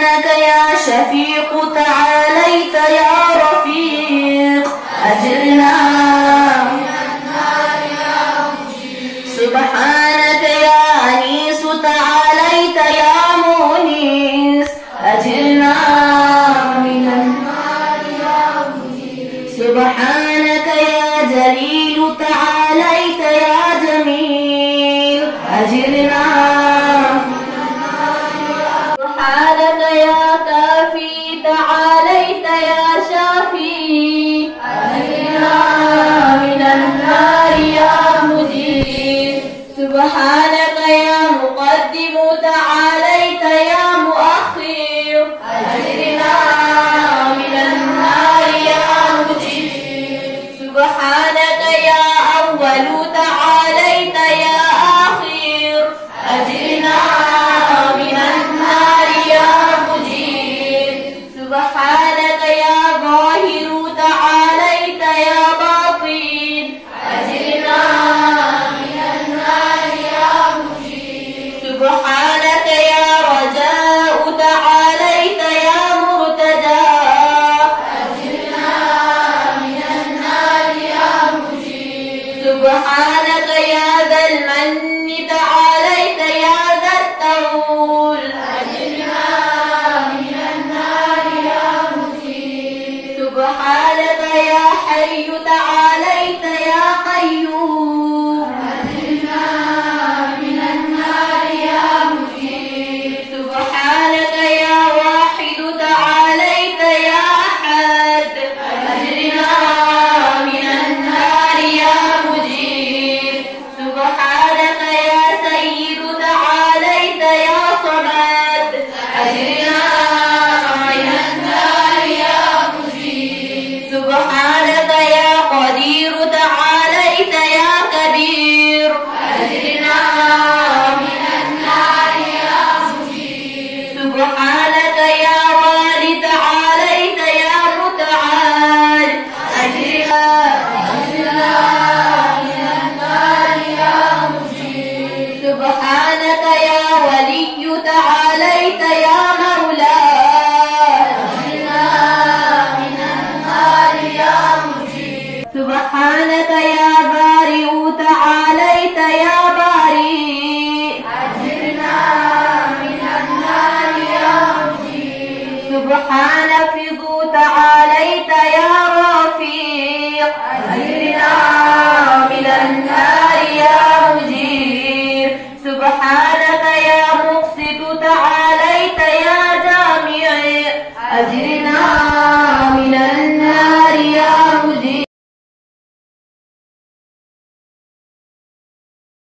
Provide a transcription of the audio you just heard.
سبحانك يا شفيق تعاليت يا رفيق أجرنا من النار يا مجيب. سبحانك يا أنيس تعاليت يا مونس أجرنا من النار يا مجيب. سبحانك يا جليل تعاليت يا جميل أجرنا. سبحانك يا كافي تعاليت يا شافي أجرنا من النار يا مجيب. سبحانك يا مقدم تعاليت يا مؤخر أجرنا من النار يا مجيب. سبحانك يا أول تعاليت يا آخر أجرنا من النار يا مجيب. سبحانك يا ظاهر تعاليت يا باطن أجرنا من النار يا مجيب. سبحانك يا رجاء تعاليت يا مرتجى أجرنا من النار يا مجيب. سبحانك يا ذا المن تعاليت يا ذا الطول أجرنا من النار يا مجيب. سبحانك يا حي تعاليت يا قيوم أجرنا من النار يا مجيب. سبحانك يا واحد تعاليت يا أحد أجرنا من النار يا مجيب. سبحانك يا سيد تعاليت يا صمد أجرنا من النار يا مجيب. سبحانك يا قدير تعاليت يا كبير أجرنا من النار يا مجيب. سبحانك يا والي تعاليت يا متعال أجرنا من النار يا مجيب. سبحانك يا ولي تعاليت يا مولاي أجرنا من النار يا مجيب. سبحانك يا بارئ تعاليت يا بارئ أجرنا من النار يا مجيب. سبحان رافض تعاليت يا رفيق أجرنا من النار يا مجيب.